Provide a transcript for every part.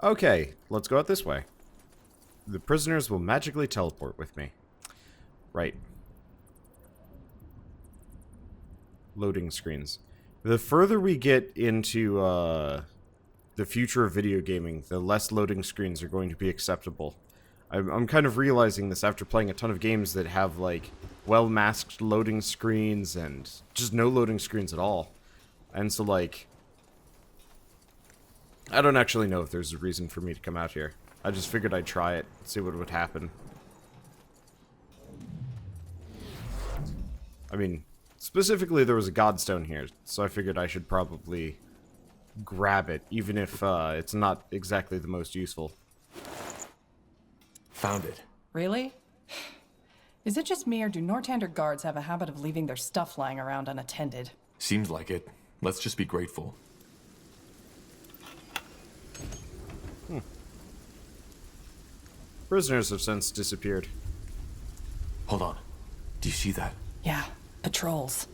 Okay, let's go out this way. The prisoners will magically teleport with me. Right. Loading screens. The further we get into the future of video gaming, the less loading screens are going to be acceptable. I'm kind of realizing this after playing a ton of games that have, like, well-masked loading screens and just no loading screens at all. And so, like, I don't actually know if there's a reason for me to come out here. I just figured I'd try it, see what would happen. I mean, specifically there was a godstone here, so I figured I should probably grab it, even if it's not exactly the most useful. Found it. Really? Is it just me, or do Nortander guards have a habit of leaving their stuff lying around unattended? Seems like it. Let's just be grateful. Prisoners have since disappeared. Hold on. Do you see that? Yeah, patrols.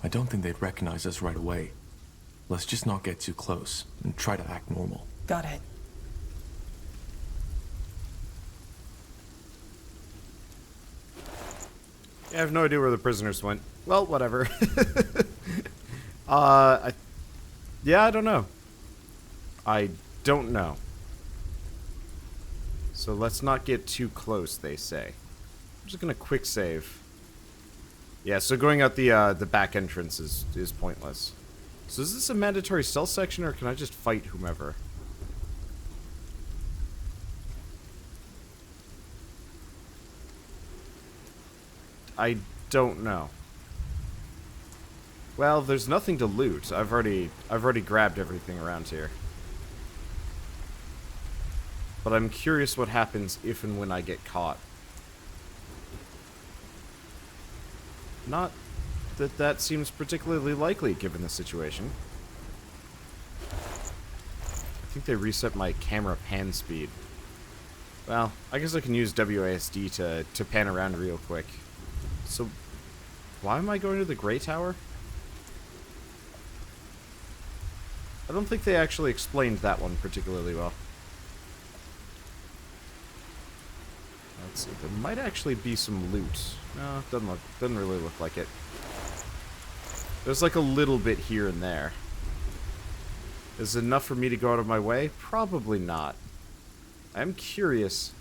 I don't think they'd recognize us right away. Let's just not get too close and try to act normal. Got it. Yeah, I have no idea where the prisoners went. Well, whatever. Yeah, I don't know. I don't know. So let's not get too close, they say. I'm just gonna quick save. Yeah, so going out the back entrance is pointless. So is this a mandatory stealth section, or can I just fight whomever? I don't know. Well, there's nothing to loot. I've already grabbed everything around here. But I'm curious what happens if and when I get caught. Not that that seems particularly likely given the situation. I think they reset my camera pan speed. Well, I guess I can use WASD to pan around real quick. So, why am I going to the Grey Tower? I don't think they actually explained that one particularly well. Let's see, there might actually be some loot. No, doesn't really look like it. There's like a little bit here and there. Is it enough for me to go out of my way? Probably not. I'm curious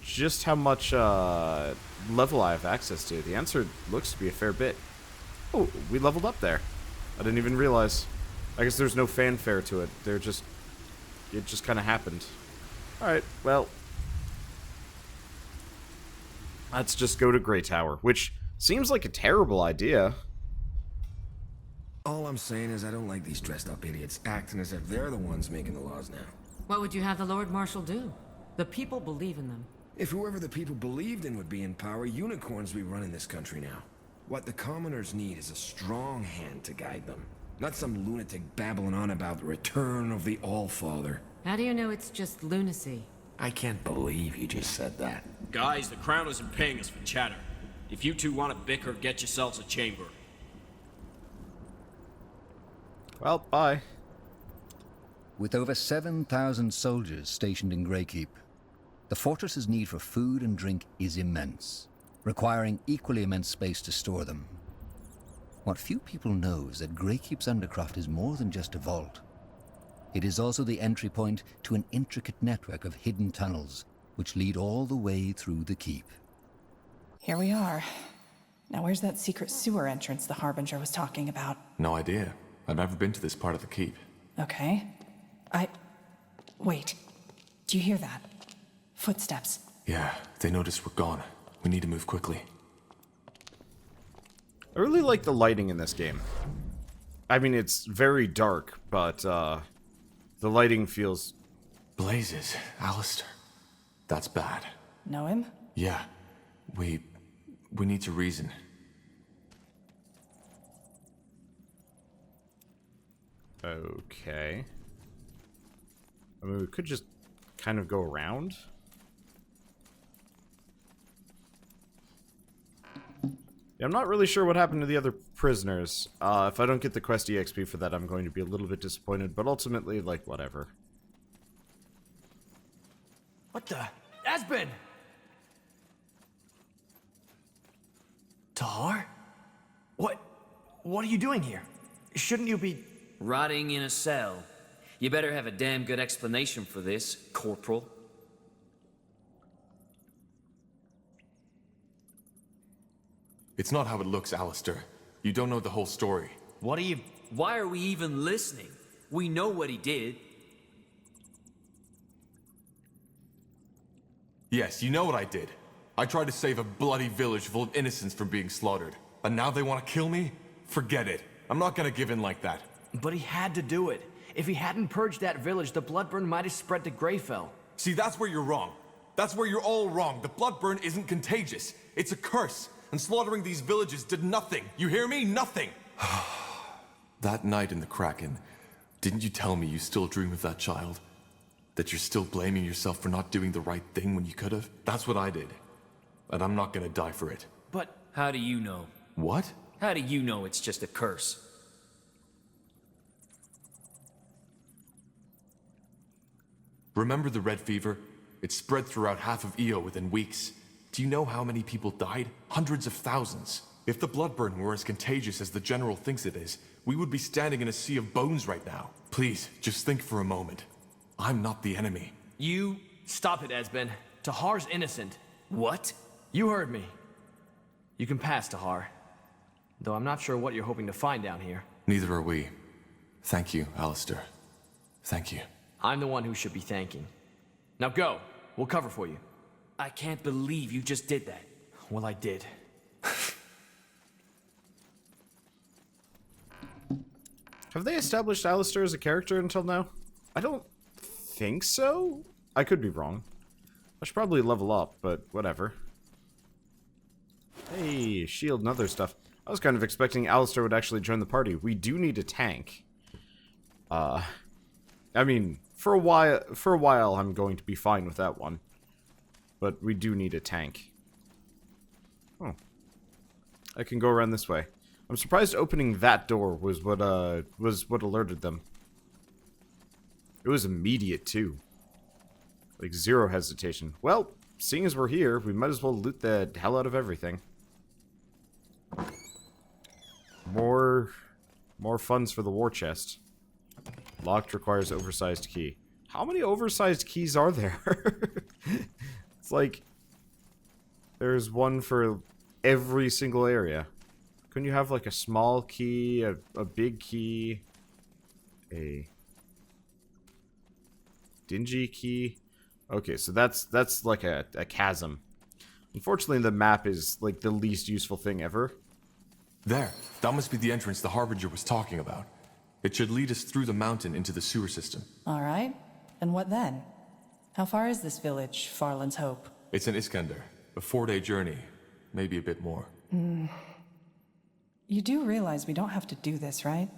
just how much level I have access to. The answer looks to be a fair bit. Oh, we leveled up there. I didn't even realize. I guess there's no fanfare to it. It just kind of happened. Alright, well, let's just go to Grey Tower, which seems like a terrible idea. All I'm saying is I don't like these dressed up idiots acting as if they're the ones making the laws now. What would you have the Lord Marshal do? The people believe in them. If whoever the people believed in would be in power, unicorns would be running this country now. What the commoners need is a strong hand to guide them. Not some lunatic babbling on about the return of the All-Father. How do you know it's just lunacy? I can't believe you just said that. Guys, the Crown isn't paying us for chatter. If you two want to bicker, get yourselves a chamber. Well, bye. With over 7,000 soldiers stationed in Greykeep, the fortress's need for food and drink is immense, requiring equally immense space to store them. What few people know is that Greykeep's undercroft is more than just a vault. It is also the entry point to an intricate network of hidden tunnels, which lead all the way through the keep. Here we are. Now where's that secret sewer entrance the Harbinger was talking about? No idea. I've never been to this part of the keep. Okay. Wait. Do you hear that? Footsteps. Yeah, they noticed we're gone. We need to move quickly. I really like the lighting in this game. I mean, it's very dark, but the lighting feels... Blazes, Alistair. That's bad. Know him? Yeah. We need to reason. Okay. I mean, we could just kind of go around. Yeah, I'm not really sure what happened to the other prisoners. If I don't get the quest EXP for that, I'm going to be a little bit disappointed, but ultimately, like, whatever. What the? Asbin! Tahar? What are you doing here? Shouldn't you be... Rotting in a cell. You better have a damn good explanation for this, Corporal. It's not how it looks, Alistair. You don't know the whole story. What are you... Why are we even listening? We know what he did. Yes, you know what I did. I tried to save a bloody village full of innocents from being slaughtered. And now they want to kill me? Forget it. I'm not gonna give in like that. But he had to do it. If he hadn't purged that village, the Bloodburn might have spread to Greyfell. See, that's where you're wrong. That's where you're all wrong. The Bloodburn isn't contagious. It's a curse. And slaughtering these villages did nothing. You hear me? Nothing! That night in the Kraken, didn't you tell me you still dream of that child? That you're still blaming yourself for not doing the right thing when you could have? That's what I did. And I'm not gonna die for it. But... How do you know? What? How do you know it's just a curse? Remember the Red Fever? It spread throughout half of Io within weeks. Do you know how many people died? Hundreds of thousands. If the Bloodburn were as contagious as the General thinks it is, we would be standing in a sea of bones right now. Please, just think for a moment. I'm not the enemy. You... Stop it, Esben. Tahar's innocent. What? You heard me. You can pass, Tahar. Though I'm not sure what you're hoping to find down here. Neither are we. Thank you, Alistair. Thank you. I'm the one who should be thanking. Now go. We'll cover for you. I can't believe you just did that. Well, I did. Have they established Alistair as a character until now? I don't think so. I could be wrong. I should probably level up, but whatever. Hey, shield and other stuff. I was kind of expecting Alistair would actually join the party. We do need a tank. I mean, for a while I'm going to be fine with that one. But we do need a tank. Oh. I can go around this way. I'm surprised opening that door was what alerted them. It was immediate too. Like zero hesitation. Well, seeing as we're here, we might as well loot the hell out of everything. More funds for the war chest. Locked requires oversized key. How many oversized keys are there? It's like there's one for every single area. Couldn't you have like a small key, a big key, a dingy key? Okay, so that's like a chasm. Unfortunately, the map is like the least useful thing ever. There. That must be the entrance the Harbinger was talking about. It should lead us through the mountain into the sewer system. All right. And what then? How far is this village, Farland's Hope? It's an Iskander. A 4-day journey. Maybe a bit more. You do realize we don't have to do this, right?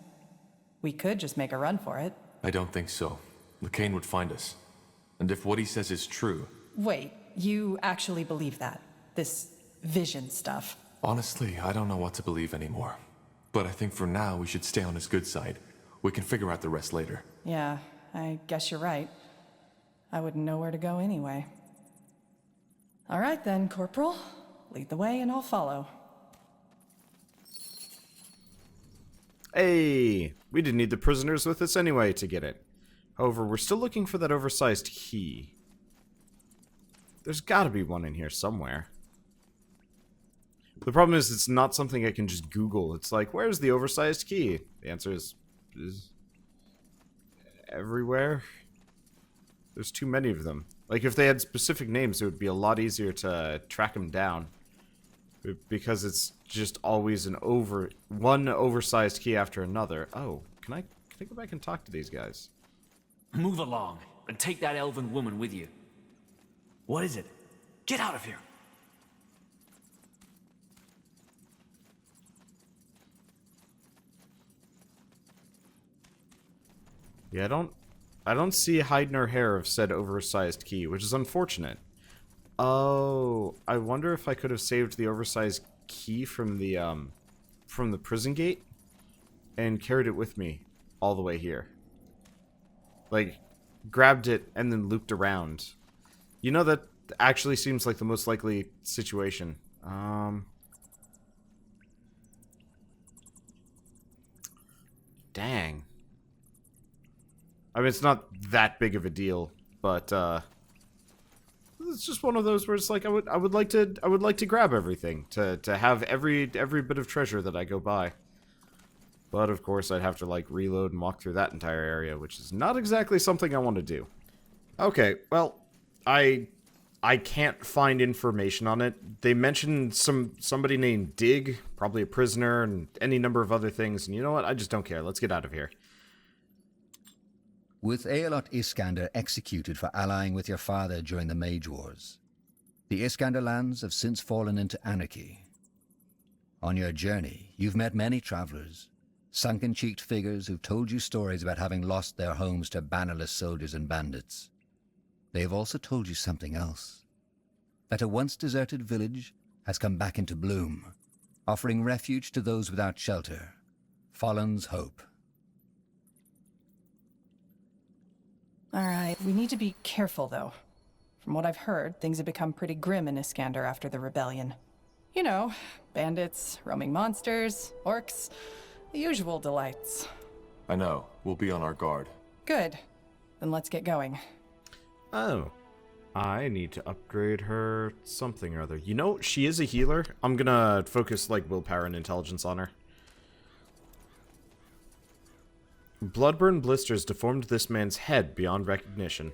We could just make a run for it. I don't think so. Lacaine would find us. And if what he says is true... Wait, you actually believe that? This vision stuff? Honestly, I don't know what to believe anymore. But I think for now we should stay on his good side. We can figure out the rest later. Yeah, I guess you're right. I wouldn't know where to go anyway. All right then, Corporal. Lead the way and I'll follow. Hey, we didn't need the prisoners with us anyway to get it. However, we're still looking for that oversized key. There's gotta be one in here somewhere. The problem is it's not something I can just Google. It's like, where's the oversized key? The answer is everywhere. There's too many of them. Like, if they had specific names, it would be a lot easier to track them down. Because it's just always one oversized key after another. Oh, can I go back and talk to these guys? Move along, and take that elven woman with you. What is it? Get out of here! Yeah, I don't see hide nor hair of said oversized key, which is unfortunate. Oh, I wonder if I could have saved the oversized key from the from the prison gate and carried it with me all the way here. Like, grabbed it and then looped around. You know, that actually seems like the most likely situation. Dang. I mean, it's not that big of a deal, but it's just one of those where it's like I would like to grab everything to have every bit of treasure that I go by. But of course, I'd have to like reload and walk through that entire area, which is not exactly something I want to do. Okay, well, I can't find information on it. They mentioned somebody named Dig, probably a prisoner, and any number of other things. And you know what? I just don't care. Let's get out of here. With Aelot Iskander executed for allying with your father during the Mage Wars, the Iskander lands have since fallen into anarchy. On your journey, you've met many travelers, sunken-cheeked figures who've told you stories about having lost their homes to bannerless soldiers and bandits. They have also told you something else. That a once deserted village has come back into bloom, offering refuge to those without shelter. Fallen's Hope. All right, we need to be careful, though. From what I've heard, things have become pretty grim in Iskander after the rebellion. You know, bandits, roaming monsters, orcs, the usual delights. I know. We'll be on our guard. Good. Then let's get going. Oh. I need to upgrade her something or other. You know, she is a healer. I'm gonna focus, like, willpower and intelligence on her. Bloodburn blisters deformed this man's head beyond recognition.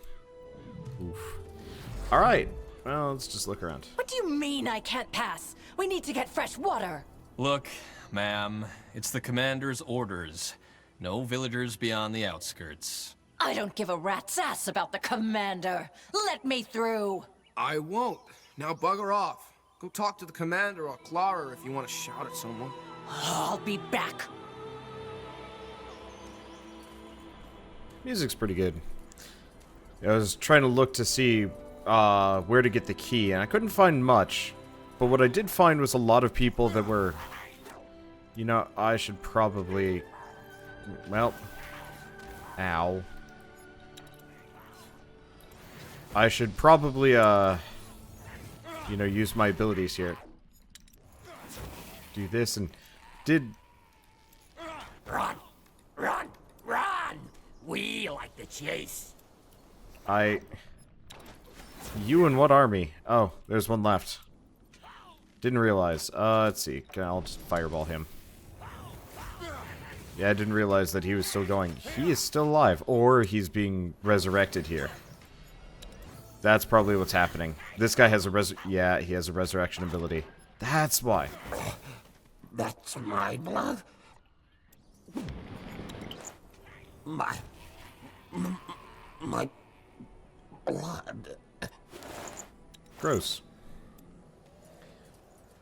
Oof. Alright. Well, let's just look around. What do you mean I can't pass? We need to get fresh water. Look, ma'am, it's the commander's orders. No villagers beyond the outskirts. I don't give a rat's ass about the commander. Let me through. I won't. Now bugger off. Go talk to the commander or Clara if you want to shout at someone. I'll be back. Music's pretty good. I was trying to look to see where to get the key, and I couldn't find much. But what I did find was a lot of people that were... You know, I should probably... Well... Ow. I should probably, you know, use my abilities here. Do this and... Did... Run! Run! Run! We like the chase. You and what army? Oh, there's one left. Didn't realize. Let's see. I'll just fireball him. Yeah, I didn't realize that he was still going. He is still alive, or he's being resurrected here. That's probably what's happening. This guy has a yeah, he has a resurrection ability. That's why. That's my blood. My blood. Gross.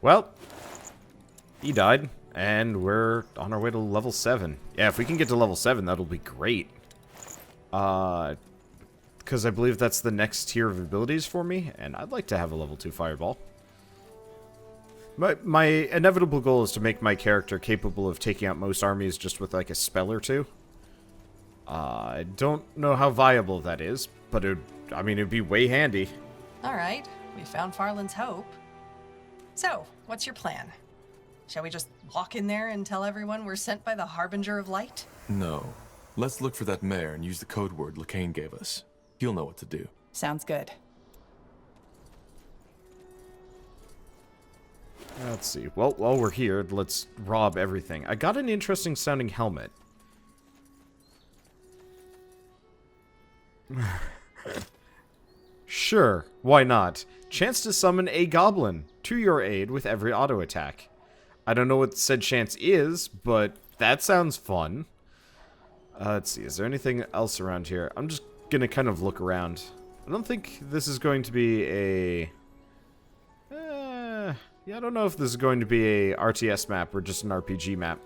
Well, he died, and we're on our way to level 7. Yeah, if we can get to level 7, that'll be great. Because I believe that's the next tier of abilities for me, and I'd like to have a level 2 fireball. My inevitable goal is to make my character capable of taking out most armies just with, like, a spell or two. I don't know how viable that is, but I mean, it'd be way handy. All right, we found Farland's Hope. So, what's your plan? Shall we just walk in there and tell everyone we're sent by the Harbinger of Light? No. Let's look for that mayor and use the code word Lacaine gave us. He'll know what to do. Sounds good. Let's see. Well, while we're here, let's rob everything. I got an interesting sounding helmet. Sure, why not? Chance to summon a goblin to your aid with every auto attack. I don't know what said chance is, but that sounds fun. Let's see, is there anything else around here? I'm just gonna kind of look around. I don't think this is going to be a... yeah, I don't know if this is going to be a RTS map or just an RPG map.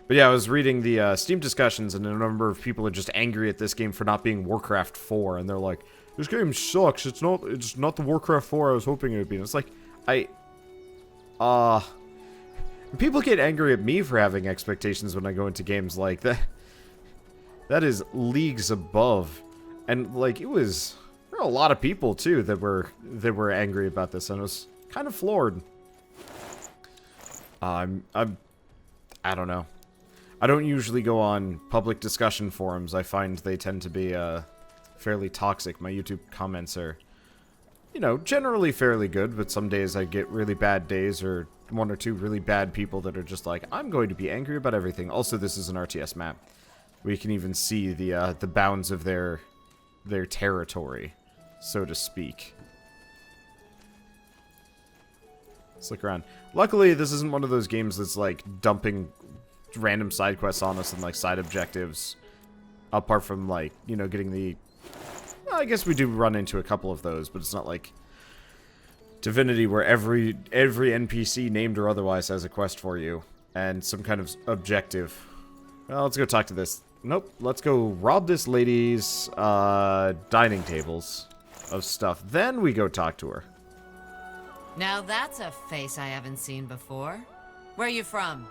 But yeah, I was reading the Steam discussions, and a number of people are just angry at this game for not being Warcraft 4, and they're like, this game sucks, it's not the Warcraft 4 I was hoping it would be. And it's like, People get angry at me for having expectations when I go into games like that. That is leagues above. And, like, there were a lot of people, too, that were angry about this, and I was kind of floored. I don't know. I don't usually go on public discussion forums. I find they tend to be, fairly toxic. My YouTube comments are, you know, generally fairly good, but some days I get really bad days, or one or two really bad people that are just like, I'm going to be angry about everything. Also, this is an RTS map. We can even see the bounds of their territory, so to speak. Let's look around. Luckily, this isn't one of those games that's like dumping random side quests on us and like side objectives. Apart from like, you know, getting the... Well, I guess we do run into a couple of those, but it's not like Divinity where every NPC named or otherwise has a quest for you and some kind of objective. Well, let's go talk to this. Nope, let's go rob this lady's dining tables of stuff. Then we go talk to her. Now that's a face I haven't seen before. Where are you from?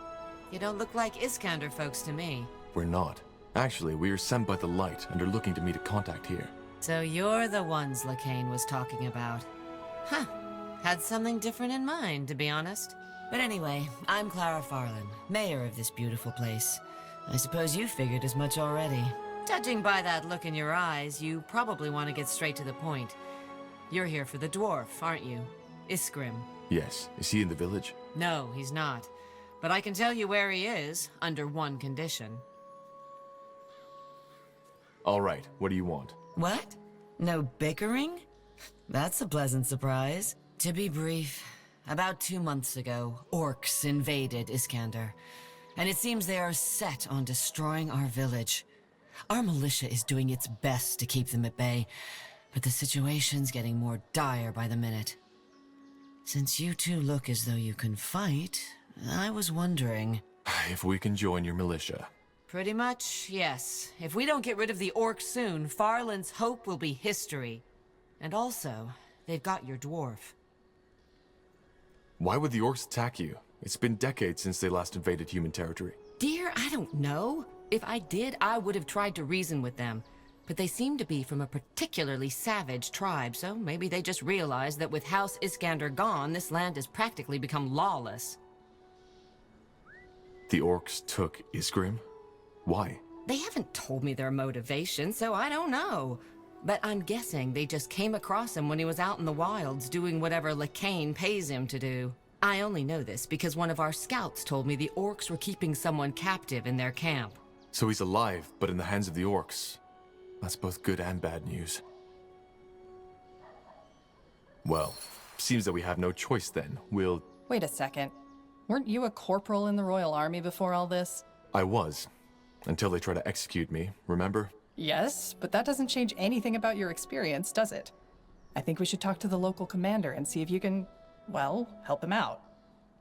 You don't look like Iskander folks to me. We're not. Actually, we are sent by the Light and are looking to meet a contact here. So you're the ones Lacaine was talking about. Huh. Had something different in mind, to be honest. But anyway, I'm Clara Farland, mayor of this beautiful place. I suppose you figured as much already. Judging by that look in your eyes, you probably want to get straight to the point. You're here for the dwarf, aren't you? Iskrim. Yes. Is he in the village? No, he's not. But I can tell you where he is, under one condition. All right. What do you want? What? No bickering? That's a pleasant surprise. To be brief, about 2 months ago, orcs invaded Iskander. And it seems they are set on destroying our village. Our militia is doing its best to keep them at bay, but the situation's getting more dire by the minute. Since you two look as though you can fight, I was wondering... If we can join your militia. Pretty much, yes. If we don't get rid of the orcs soon, Farland's hope will be history. And also, they've got your dwarf. Why would the orcs attack you? It's been decades since they last invaded human territory. Dear, I don't know. If I did, I would have tried to reason with them. But they seem to be from a particularly savage tribe, so maybe they just realized that with House Iskander gone, this land has practically become lawless. The orcs took Iskrim? Why? They haven't told me their motivation, so I don't know. But I'm guessing they just came across him when he was out in the wilds doing whatever Lacaine pays him to do. I only know this because one of our scouts told me the orcs were keeping someone captive in their camp. So he's alive, but in the hands of the orcs. That's both good and bad news. Well, seems that we have no choice then. We'll... Wait a second. Weren't you a corporal in the Royal Army before all this? I was. Until they try to execute me, remember? Yes, but that doesn't change anything about your experience, does it? I think we should talk to the local commander and see if you can, well, help him out.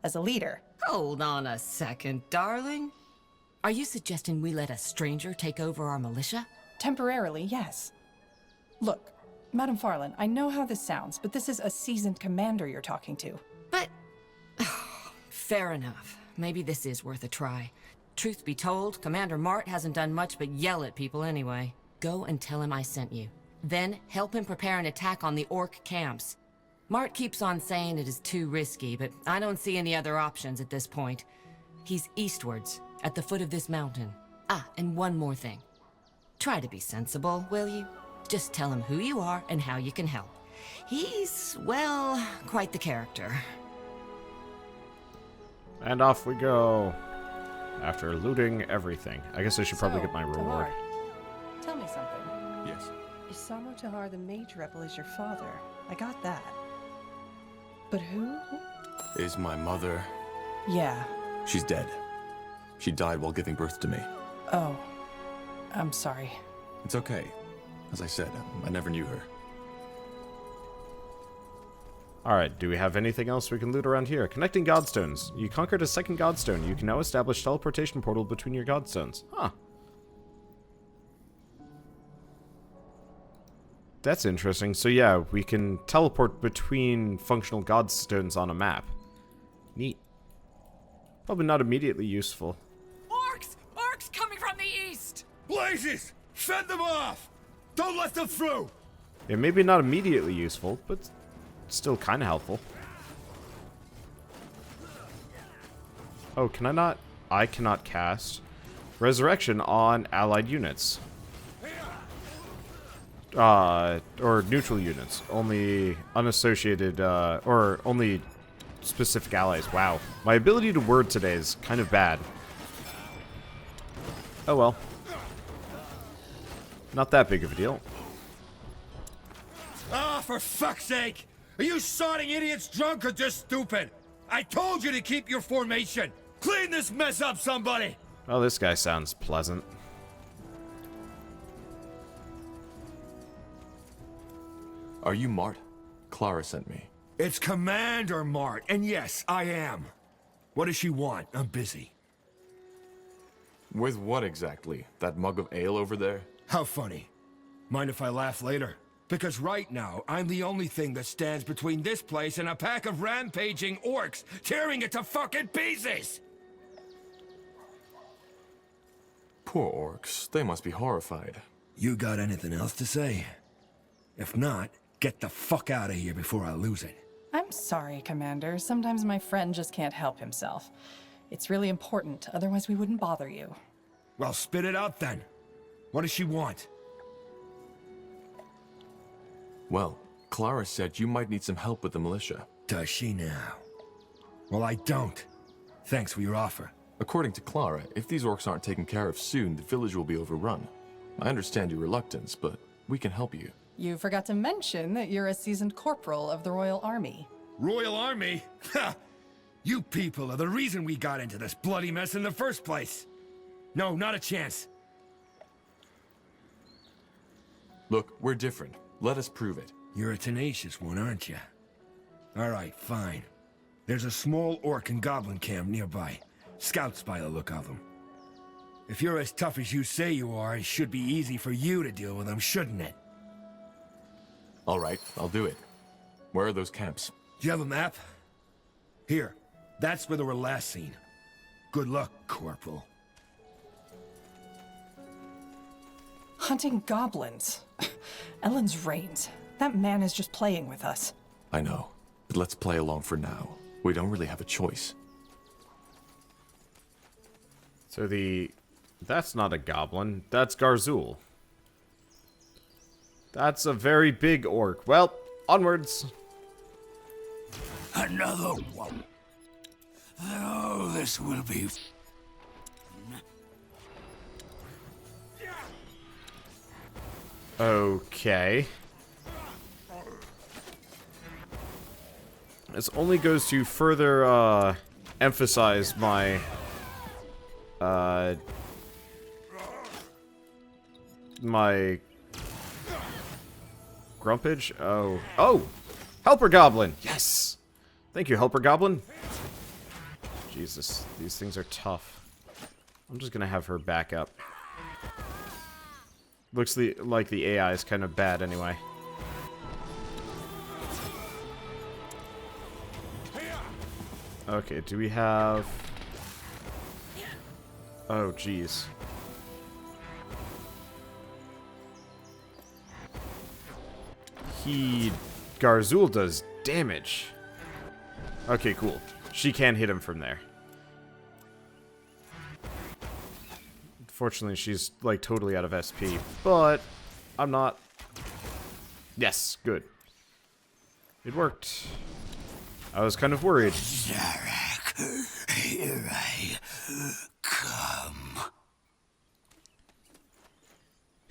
As a leader. Hold on a second, darling. Are you suggesting we let a stranger take over our militia? Temporarily, yes. Look, Madam Farland, I know how this sounds, but this is a seasoned commander you're talking to. But... fair enough. Maybe this is worth a try. Truth be told, Commander Mart hasn't done much but yell at people anyway. Go and tell him I sent you. Then help him prepare an attack on the orc camps. Mart keeps on saying it is too risky, but I don't see any other options at this point. He's eastwards, at the foot of this mountain. Ah, and one more thing. Try to be sensible, will you? Just tell him who you are and how you can help. He's, well, quite the character. And off we go. After looting everything. I guess I should probably get my reward. Tahar, tell me something. Yes. Isamo Tahar the Mage Rebel is your father. I got that. But who? Is my mother... Yeah. She's dead. She died while giving birth to me. Oh. I'm sorry. It's okay. As I said, I never knew her. Alright, do we have anything else we can loot around here? Connecting Godstones. You conquered a second Godstone. You can now establish teleportation portal between your Godstones. Huh. That's interesting. So yeah, we can teleport between functional Godstones on a map. Neat. Probably not immediately useful. Orcs! Orcs coming from the east! Blazes! Fend them off! Don't let them through! Yeah, maybe not immediately useful, but still kind of helpful. Oh, can I not? I cannot cast Resurrection on allied units. Or neutral units. Only unassociated, or only specific allies. Wow. My ability to word today is kind of bad. Oh well. Not that big of a deal. Ah, for fuck's sake! Are you sodding idiots drunk or just stupid? I told you to keep your formation! Clean this mess up, somebody! Oh, this guy sounds pleasant. Are you Mart? Clara sent me. It's Commander Mart, and yes, I am. What does she want? I'm busy. With what exactly? That mug of ale over there? How funny. Mind if I laugh later? Because right now, I'm the only thing that stands between this place and a pack of rampaging orcs tearing it to fucking pieces! Poor orcs. They must be horrified. You got anything else to say? If not, get the fuck out of here before I lose it. I'm sorry, Commander. Sometimes my friend just can't help himself. It's really important, otherwise we wouldn't bother you. Well, spit it out then. What does she want? Well, Clara said you might need some help with the militia. Does she now? Well, I don't. Thanks for your offer. According to Clara, if these orcs aren't taken care of soon, the village will be overrun. I understand your reluctance, but we can help you. You forgot to mention that you're a seasoned corporal of the Royal Army. Royal Army? Ha! You people are the reason we got into this bloody mess in the first place. No, not a chance. Look, we're different. Let us prove it. You're a tenacious one, aren't you? All right, fine. There's a small orc and goblin camp nearby. Scouts by the look of them. If you're as tough as you say you are, it should be easy for you to deal with them, shouldn't it? All right, I'll do it. Where are those camps? Do you have a map? Here. That's where they were last seen. Good luck, Corporal. Hunting goblins. Ellen's reigns. That man is just playing with us. I know, but let's play along for now. We don't really have a choice. So that's not a goblin. That's Garzul. That's a very big orc. Well, onwards. Another one. Oh, this will be... Okay. This only goes to further, emphasize my, my grumpage? Oh! Helper Goblin! Yes! Thank you, Helper Goblin. Jesus, these things are tough. I'm just gonna have her back up. Looks like the AI is kind of bad anyway. Okay, do we have... Oh, jeez. Garzul does damage. Okay, cool. She can hit him from there. Fortunately, she's, like, totally out of SP. But, I'm not... Yes, good. It worked. I was kind of worried. Zarek, here I come.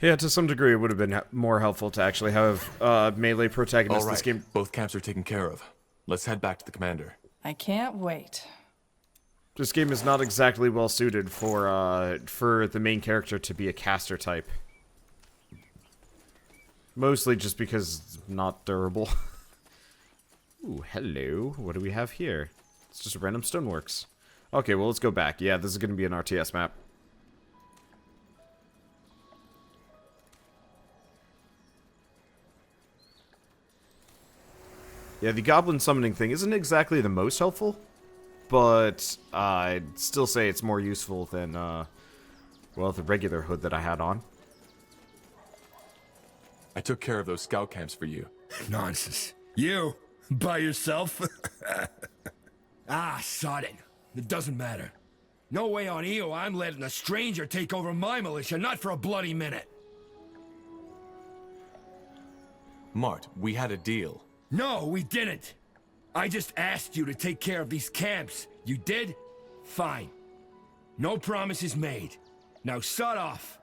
Yeah, to some degree, it would have been more helpful to actually have melee protagonists All right, this game. Both camps are taken care of. Let's head back to the commander. I can't wait. This game is not exactly well suited for the main character to be a caster type. Mostly just because it's not durable. Ooh, hello. What do we have here? It's just random stoneworks. Okay, well, let's go back. Yeah, this is going to be an RTS map. Yeah, the goblin summoning thing isn't exactly the most helpful. but I'd still say it's more useful than, well, the regular hood that I had on. I took care of those scout camps for you. Nonsense. You? By yourself? Sod it. It doesn't matter. No way on Io I'm letting a stranger take over my militia, not for a bloody minute. Mart, we had a deal. No, we didn't. I just asked you to take care of these camps. You did? Fine. No promises made. Now sod off.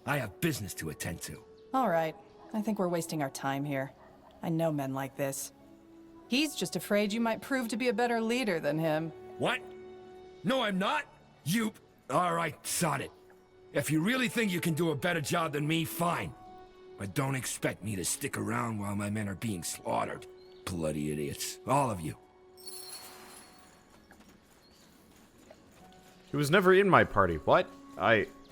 I have business to attend to. All right. I think we're wasting our time here. I know men like this. He's just afraid you might prove to be a better leader than him. What? No, I'm not? You... All right, sod it. If you really think you can do a better job than me, fine. But don't expect me to stick around while my men are being slaughtered. Bloody idiots. All of you. He was never in my party. What?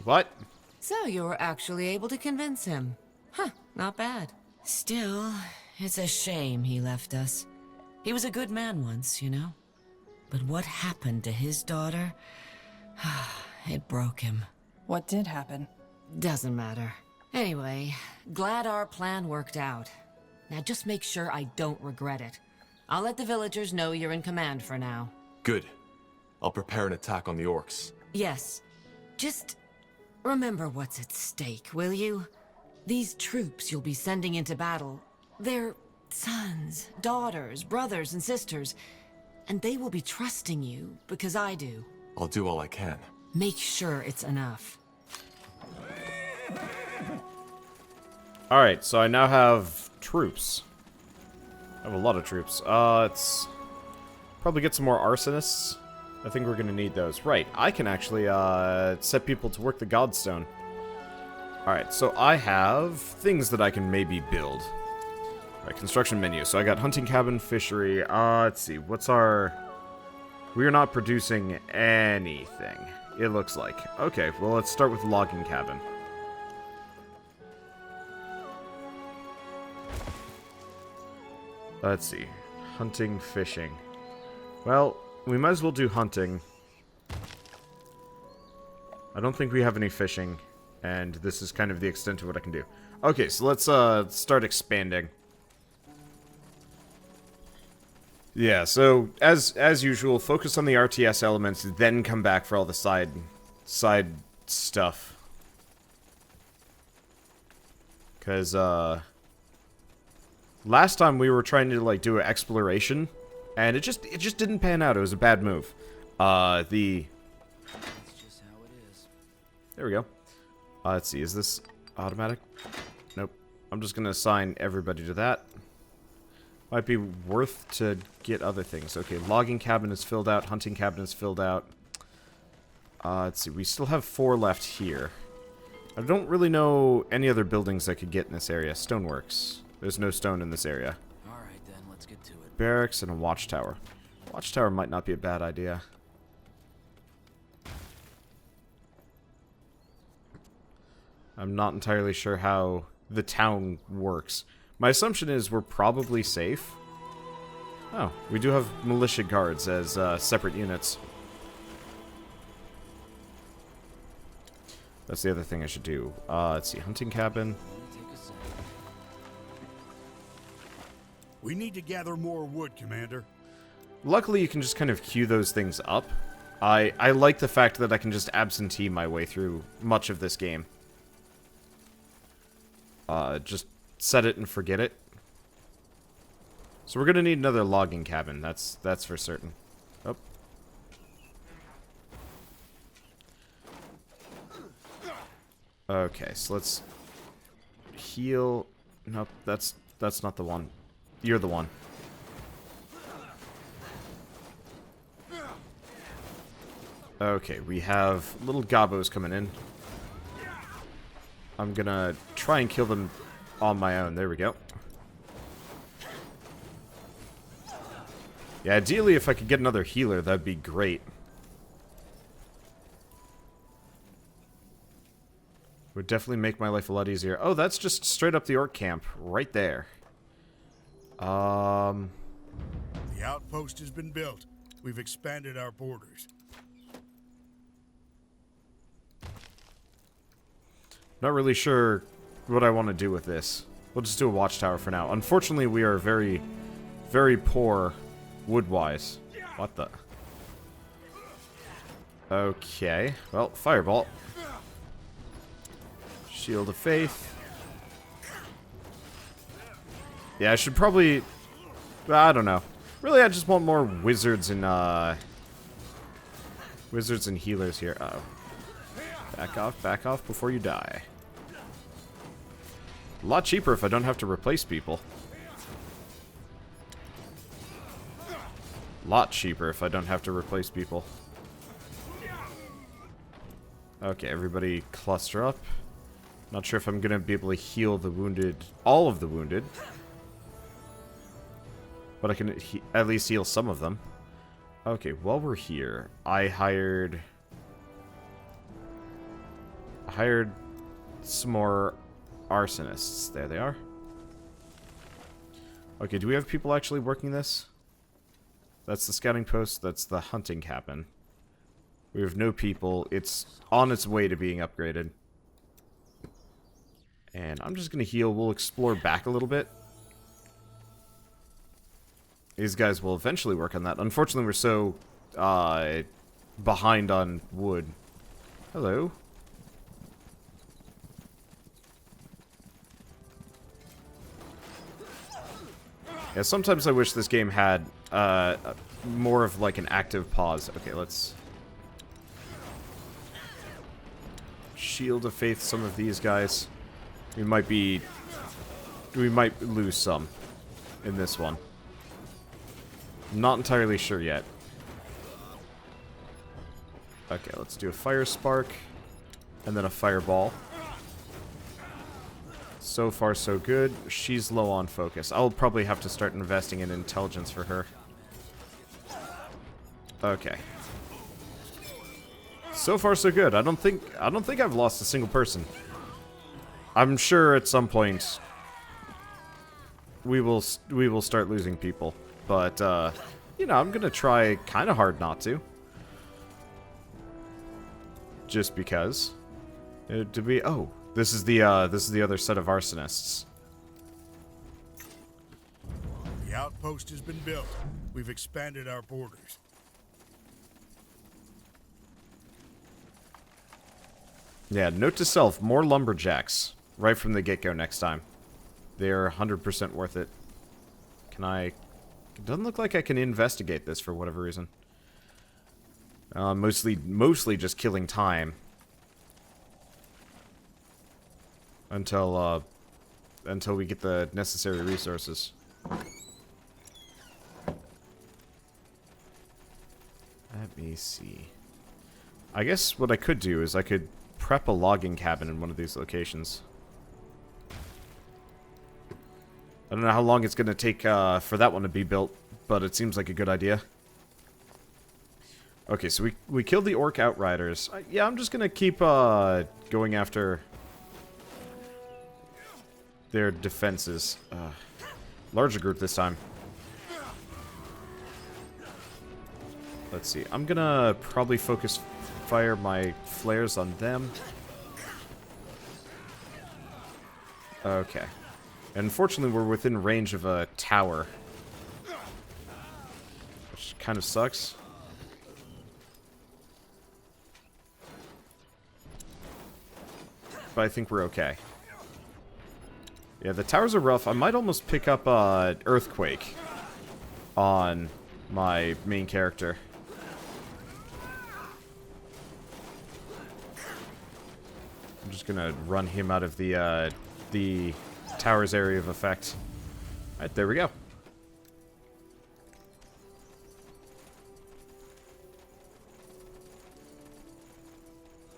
What? So you were actually able to convince him. Huh, not bad. Still, it's a shame he left us. He was a good man once, you know? But what happened to his daughter? It broke him. What did happen? Doesn't matter. Anyway, glad our plan worked out. Now just make sure I don't regret it. I'll let the villagers know you're in command for now. Good. I'll prepare an attack on the orcs. Yes. Just remember what's at stake, will you? These troops you'll be sending into battle, they're sons, daughters, brothers, and sisters. And they will be trusting you, because I do. I'll do all I can. Make sure it's enough. Alright, so I now have troops. I have a lot of troops. Let's probably get some more arsonists. I think we're gonna need those. Right, I can actually, set people to work the Godstone. Alright, so I have things that I can maybe build. Alright, construction menu. So I got hunting cabin, fishery. Let's see, what's our... We are not producing anything, it looks like. Okay, well, let's start with logging cabin. Let's see. Hunting, fishing. Well, we might as well do hunting. I don't think we have any fishing, and this is kind of the extent of what I can do. Okay, so let's start expanding. Yeah, so as usual, focus on the RTS elements, then come back for all the side stuff. Cause last time we were trying to like do an exploration, and it just didn't pan out. It was a bad move. That's just how it is. There we go. Let's see, is this automatic? Nope. I'm just gonna assign everybody to that. Might be worth to get other things. Okay, logging cabin is filled out, hunting cabin is filled out. Let's see, we still have 4 left here. I don't really know any other buildings I could get in this area. Stoneworks. There's no stone in this area. Alright then, let's get to it. Barracks and a watchtower. Watchtower might not be a bad idea. I'm not entirely sure how the town works. My assumption is we're probably safe. Oh, we do have militia guards as separate units. That's the other thing I should do. Let's see, hunting cabin. We need to gather more wood, Commander. Luckily, you can just kind of queue those things up. I like the fact that I can just absentee my way through much of this game. Just set it and forget it. So we're gonna need another logging cabin. That's for certain. Oh. Okay, so let's heal. Nope, that's not the one. You're the one. Okay, we have little gobos coming in. I'm gonna try and kill them on my own. There we go. Yeah, ideally if I could get another healer, that'd be great. Would definitely make my life a lot easier. Oh, that's just straight up the orc camp right there. The outpost has been built. We've expanded our borders. Not really sure what I want to do with this. We'll just do a watchtower for now. Unfortunately, we are very, very poor wood-wise. What the? Okay. Well, fireball. Shield of Faith. Yeah, I should probably... I don't know. Really, I just want more wizards and, wizards and healers here. Uh-oh. Back off before you die. A lot cheaper if I don't have to replace people. A lot cheaper if I don't have to replace people. Okay, everybody cluster up. Not sure if I'm going to be able to heal the wounded, all of the wounded. But I can at least heal some of them. Okay, while we're here, I hired some more arsonists. There they are. Okay, do we have people actually working this? That's the scouting post, that's the hunting cabin. We have no people. It's on its way to being upgraded. And I'm just going to heal. We'll explore back a little bit. These guys will eventually work on that. Unfortunately, we're so behind on wood. Hello. Yeah, sometimes I wish this game had more of like an active pause. Okay, let's... Shield of Faith some of these guys. We might lose some in this one. Not entirely sure yet. Okay, let's do a fire spark and then a fireball. So far so good. She's low on focus. I'll probably have to start investing in intelligence for her. Okay. So far so good. I don't think I've lost a single person. I'm sure at some point we will start losing people, but you know, I'm gonna try kind of hard not to. Just because. Did we? Oh, this is the other set of arsonists. The outpost has been built. We've expanded our borders. Yeah, note to self, more lumberjacks right from the get-go next time. They're 100% worth it. Can I... It doesn't look like I can investigate this for whatever reason. Mostly just killing time. Until we get the necessary resources. Let me see. I guess what I could do is I could prep a logging cabin in one of these locations. I don't know how long it's going to take for that one to be built, but it seems like a good idea. Okay, so we killed the orc outriders. Yeah, I'm just going to keep going after their defenses. Larger group this time. Let's see. I'm going to probably fire my flares on them. Okay. Unfortunately, we're within range of a tower. Which kind of sucks. But I think we're okay. Yeah, the towers are rough. I might almost pick up Earthquake on my main character. I'm just gonna run him out of the tower's area of effect. Alright, there we go.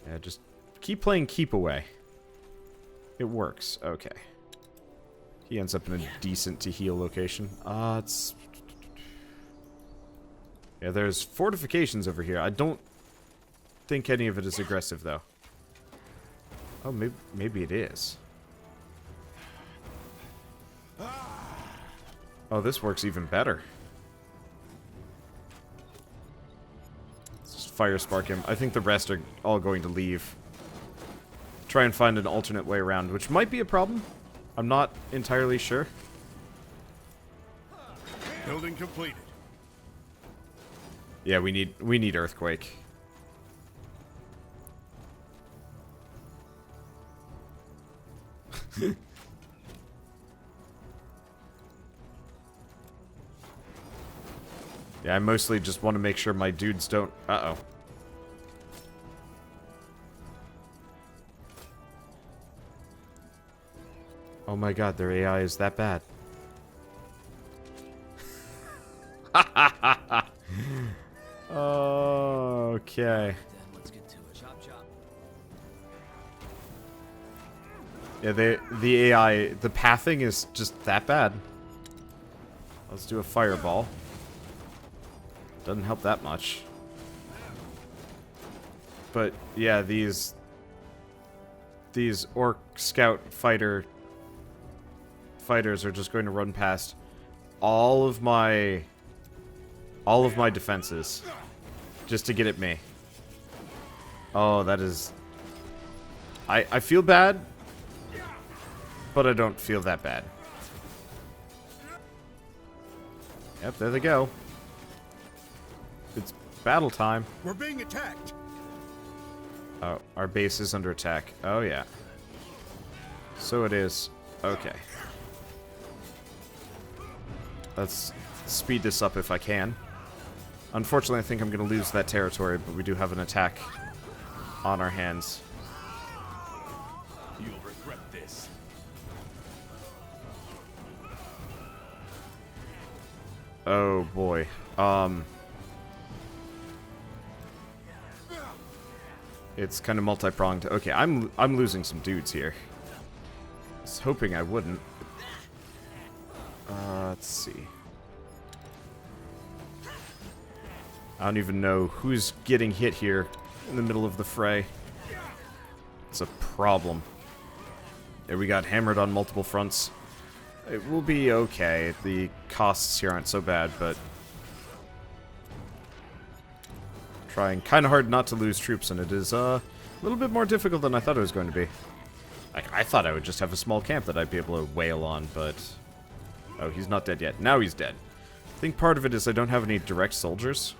Yeah, just keep playing keep away. It works. Okay. He ends up in a decent to heal location. It's... Yeah, there's fortifications over here. I don't think any of it is aggressive, though. Oh, maybe it is. Oh, this works even better. fire spark him. I think the rest are all going to leave. Try and find an alternate way around, which might be a problem. I'm not entirely sure. Building completed. Yeah, we need earthquake. Yeah, I mostly just want to make sure my dudes don't... Uh-oh. Oh my god, their AI is that bad. Okay. Yeah, the AI, the pathing is just that bad. Let's do a fireball. Doesn't help that much. But yeah, these orc scout fighters are just going to run past all of my defenses just to get at me. Oh, that is... I feel bad, but I don't feel that bad. Yep, there they go. It's battle time. We're being attacked. Oh, our base is under attack. Oh, yeah. So it is. Okay. Let's speed this up if I can. Unfortunately, I think I'm going to lose that territory, but we do have an attack on our hands. You'll regret this. Oh, boy. It's kind of multi-pronged. Okay, I'm losing some dudes here. I was hoping I wouldn't. Let's see. I don't even know who's getting hit here in the middle of the fray. It's a problem. Yeah, we got hammered on multiple fronts. It will be okay. The costs here aren't so bad, but... trying kind of hard not to lose troops, and it is a little bit more difficult than I thought it was going to be. I thought I would just have a small camp that I'd be able to wail on, but... oh, he's not dead yet. Now he's dead. I think part of it is I don't have any direct soldiers.